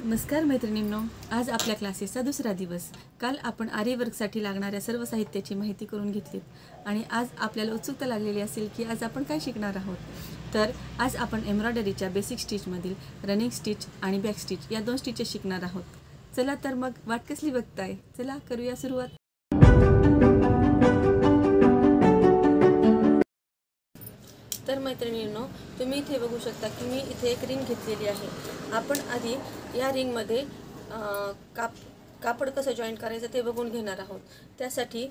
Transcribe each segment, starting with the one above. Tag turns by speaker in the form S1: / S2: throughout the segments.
S1: नमस्कार मैत्रिणींनो, आज आपल्या क्लासेसचा दुसरा दिवस। काल आपण आरी वर्कसाठी लागणाऱ्या सर्व साहित्याची माहिती करून घेतलीत आणि आज आपल्याला उत्सुकता लागलेली असेल की आज आपण काय शिकणार आहोत। तर आज आपण एम्ब्रॉयडरीच्या बेसिक स्टिचमधील रनिंग स्टिच आणि बॅक स्टिच या 2 स्टिचेस शिकणार आहोत। चला तर मग वाट कसली बघताय, चला करूया सुरुवात। तर मैत्रिणींनो, तुम्ही इथे बघू शकता की मी इथे एक रिंग घेतलेली आहे। आपण आधी या रिंगमध्ये कापड कसं जॉईंट करायचं ते बघून घेणार आहोत। त्यासाठी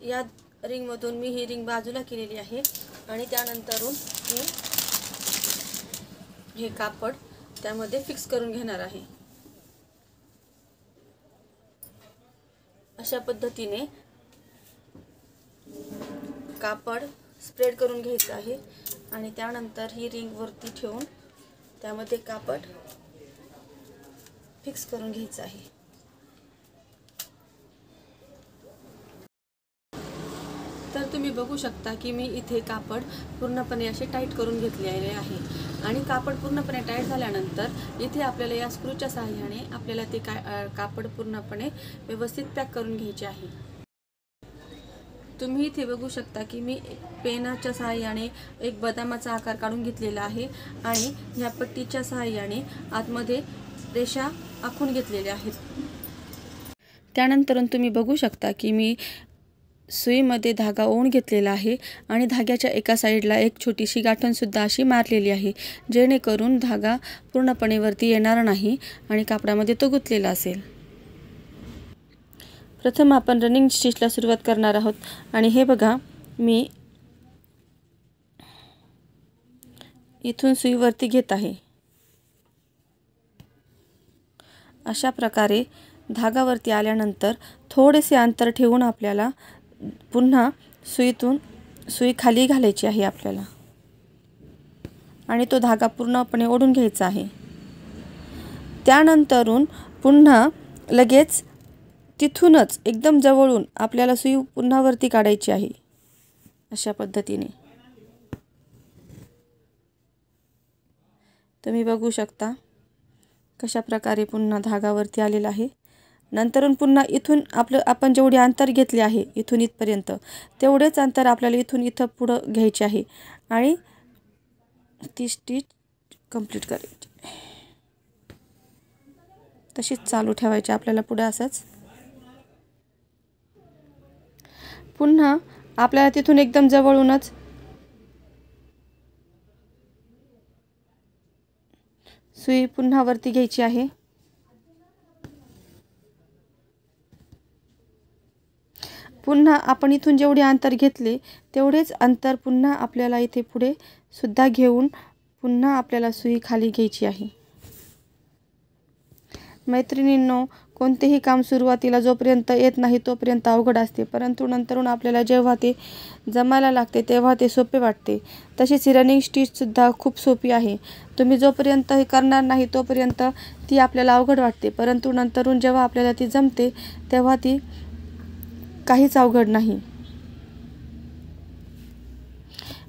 S1: या रिंगमधून मी ही रिंग बाजूला केलेली आहे आणि त्यानंतरून मी हे कापड त्यामध्ये फिक्स करून घेणार आहे। अशा पद्धतीने कापड स्प्रेड करून घ्यायचं आहे आणि त्यानंतर ही रिंग वरती ठेवून त्यामध्ये कापड फिक्स करून घ्यायचं आहे। तर तुम्ही बघू शकता की मी इथे कापड पूर्णपणे असे टाईट करून घेतलेले आहे आणि कापड पूर्णपणे टाईट झाल्यानंतर इथे आपल्याला या स्क्रूच्या सहाय्याने आपल्याला ते कापड पूर्णपणे व्यवस्थित पॅक करून घ्यायचे आहे। तुम्ही इथे बघू शकता की मी पेनाच्या सहाय्याने एक बदामाचा आकार काढून घेतलेला आहे आणि ह्या पट्टीच्या सहाय्याने आतमध्ये रेषा आखून घेतलेल्या आहेत। त्यानंतर तुम्ही बघू शकता की मी सुईमध्ये धागा ओवून घेतलेला आहे आणि धाग्याच्या एका साईडला एक छोटीशी गाठण सुद्धा अशी मारलेली आहे, जेणेकरून धागा पूर्णपणे वरती येणार नाही आणि कापडामध्ये तो गुंतलेला असेल। प्रथम आपण रनिंग स्टिचला सुरुवात करणार आहोत आणि हे बघा, मी इथून सुई वरती घेत आहे। अशा प्रकारे धागा वरती आल्यानंतर थोडेसे अंतर ठेवून आपल्याला पुन्हा सुई खाली घालायची आहे आपल्याला आणि तो धागा पूर्णपणे ओढून घ्यायचा आहे। त्यानंतरून पुन्हा लगेच तिथूनच एकदम जवळून आपल्याला सुई पुन्हा वरती काढायची आहे। अशा पद्धतीने तुम्ही बघू शकता कशा प्रकारे पुन्हा धागा वरती आलेला आहे। नंतरून पुन्हा इथून आपण जेवढे अंतर घेतले आहे इथून इथपर्यंत तेवढेच अंतर आपल्याला इथून इथं पुढे घ्यायचे आहे आणि ती स्टिच कंप्लीट करायची। तशीच चालू ठेवायची आपल्याला पुढे असंच। पुन्हा आपल्याला तिथून एकदम जवळूनच सुई पुन्हा वरती घ्यायची आहे। पुन्हा आपण इथून जेवढे अंतर घेतले तेवढेच अंतर पुन्हा आपल्याला इथे पुढे सुद्धा घेऊन पुन्हा आपल्याला सुई खाली घ्यायची आहे। मैत्रिणींनो, कोणतेही काम सुरुवातीला जोपर्यंत येत नाही तोपर्यंत अवघड असते, परंतु नंतरून आपल्याला जेव्हा ते जमायला लागते तेव्हा ते सोपे वाटते। तशीच रनिंग स्टिच सुद्धा खूप सोपी आहे। तुम्ही जोपर्यंत हे करणार नाही तोपर्यंत ती आपल्याला अवघड वाटते, परंतु नंतरून जेव्हा आपल्याला ती जमते तेव्हा ती काहीच अवघड नाही।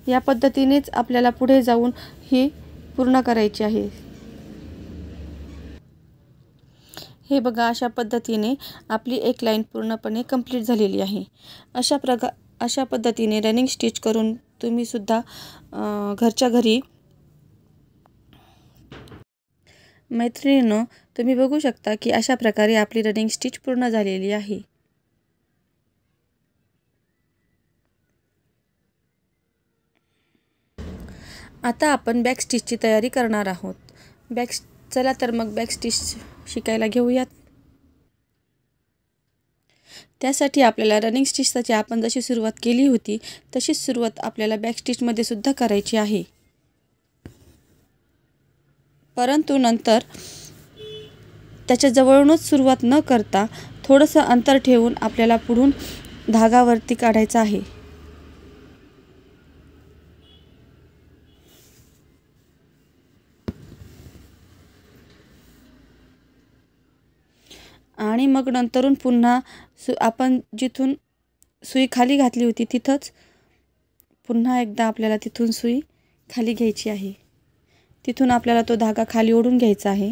S1: या पद्धतीनेच आपल्याला पुढे जाऊन ही पूर्ण करायची आहे। हे बघा, अशा पद्धतीने आपली एक लाईन पूर्णपणे कंप्लीट झालेली आहे। अशा पद्धतीने रनिंग स्टिच करून तुम्ही सुद्धा घरच्या घरी मैत्रिणींनो, तुम्ही बघू शकता की अशा प्रकारे आपली रनिंग स्टिच पूर्ण झालेली आहे। आता आपण बॅक स्टिचची तयारी करणार आहोत। चला तर मग बॅक स्टिच शिकायला घेऊयात। त्यासाठी आपल्याला रनिंग स्टिचसाठी आपण जशी सुरुवात केली होती तशीच सुरुवात आपल्याला बॅक स्टिचमध्ये सुद्धा करायची आहे, परंतु नंतर त्याच्या जवळूनच सुरुवात न करता थोडंसं अंतर ठेवून आपल्याला पुढून धागा वरती काढायचा आहे। आणि मग नंतरून पुन्हा आपण जिथून सुई खाली घातली होती तिथंच पुन्हा एकदा आपल्याला तिथून सुई खाली घ्यायची आहे। तिथून आपल्याला तो धागा खाली ओढून घ्यायचा आहे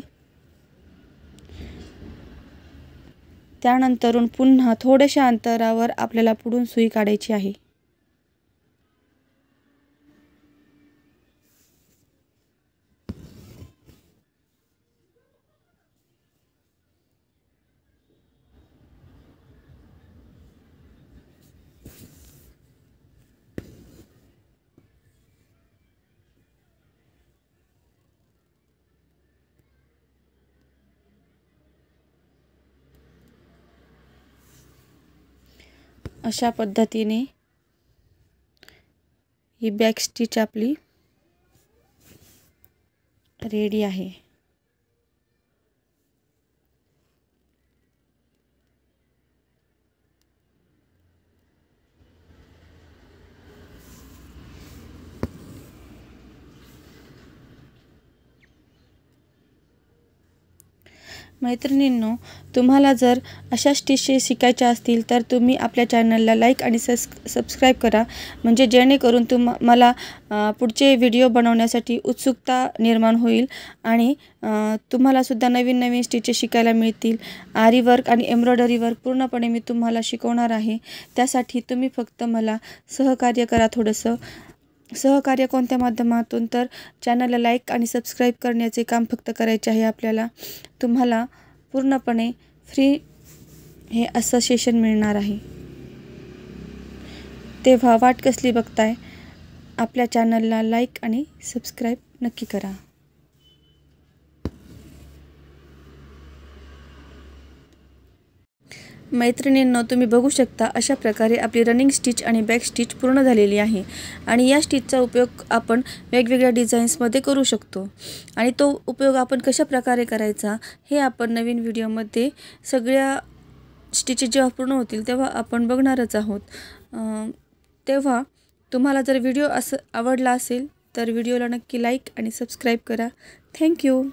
S1: त्यानंतरून पुन्हा थोड्याशा अंतरावर आपल्याला पुढून सुई काढायची आहे। अशा पद्धतीने ही बॅक स्टिच आपली रेडी आहे। मैत्रिणींनो, तुम्हाला जर अशा स्टिचेस शिकायच्या असतील तर तुम्ही आपल्या चॅनलला लाईक आणि सबस्क्राईब करा, म्हणजे जेणेकरून मला पुढचे व्हिडिओ बनवण्यासाठी उत्सुकता निर्माण होईल आणि तुम्हाला सुद्धा नवीन नवीन स्टिचेस शिकायला मिळतील। आरी वर्क आणि एम्ब्रॉयडरी वर्क पूर्णपणे मी तुम्हाला शिकवणार आहे। त्यासाठी तुम्ही फक्त मला सहकार्य करा। थोडंसं सहकार्य कोणत्या माध्यमातून, तर चॅनलला लाईक आणि सबस्क्राईब करण्याचे काम फक्त करायचे आहे आपल्याला। तुम्हाला पूर्णपणे फ्री हे असं सेशन मिळणार आहे। तेव्हा वाट कसली बघताय, आपल्या चॅनलला लाईक आणि सबस्क्राईब नक्की करा। मैत्रिणींनो, तुम्ही बघू शकता अशा प्रकारे आपली रनिंग स्टिच आणि बॅक स्टिच पूर्ण झालेली आहे आणि या स्टिचचा उपयोग आपण वेगवेगळ्या डिझाईन्समध्ये करू शकतो आणि तो उपयोग आपण कशा प्रकारे करायचा हे आपण नवीन व्हिडिओमध्ये सगळ्या स्टिचेस जेव्हा पूर्ण होतील तेव्हा आपण बघणारच आहोत। तेव्हा तुम्हाला जर व्हिडिओ आवडला असेल तर व्हिडिओला नक्की लाईक आणि सबस्क्राईब करा। थँक्यू।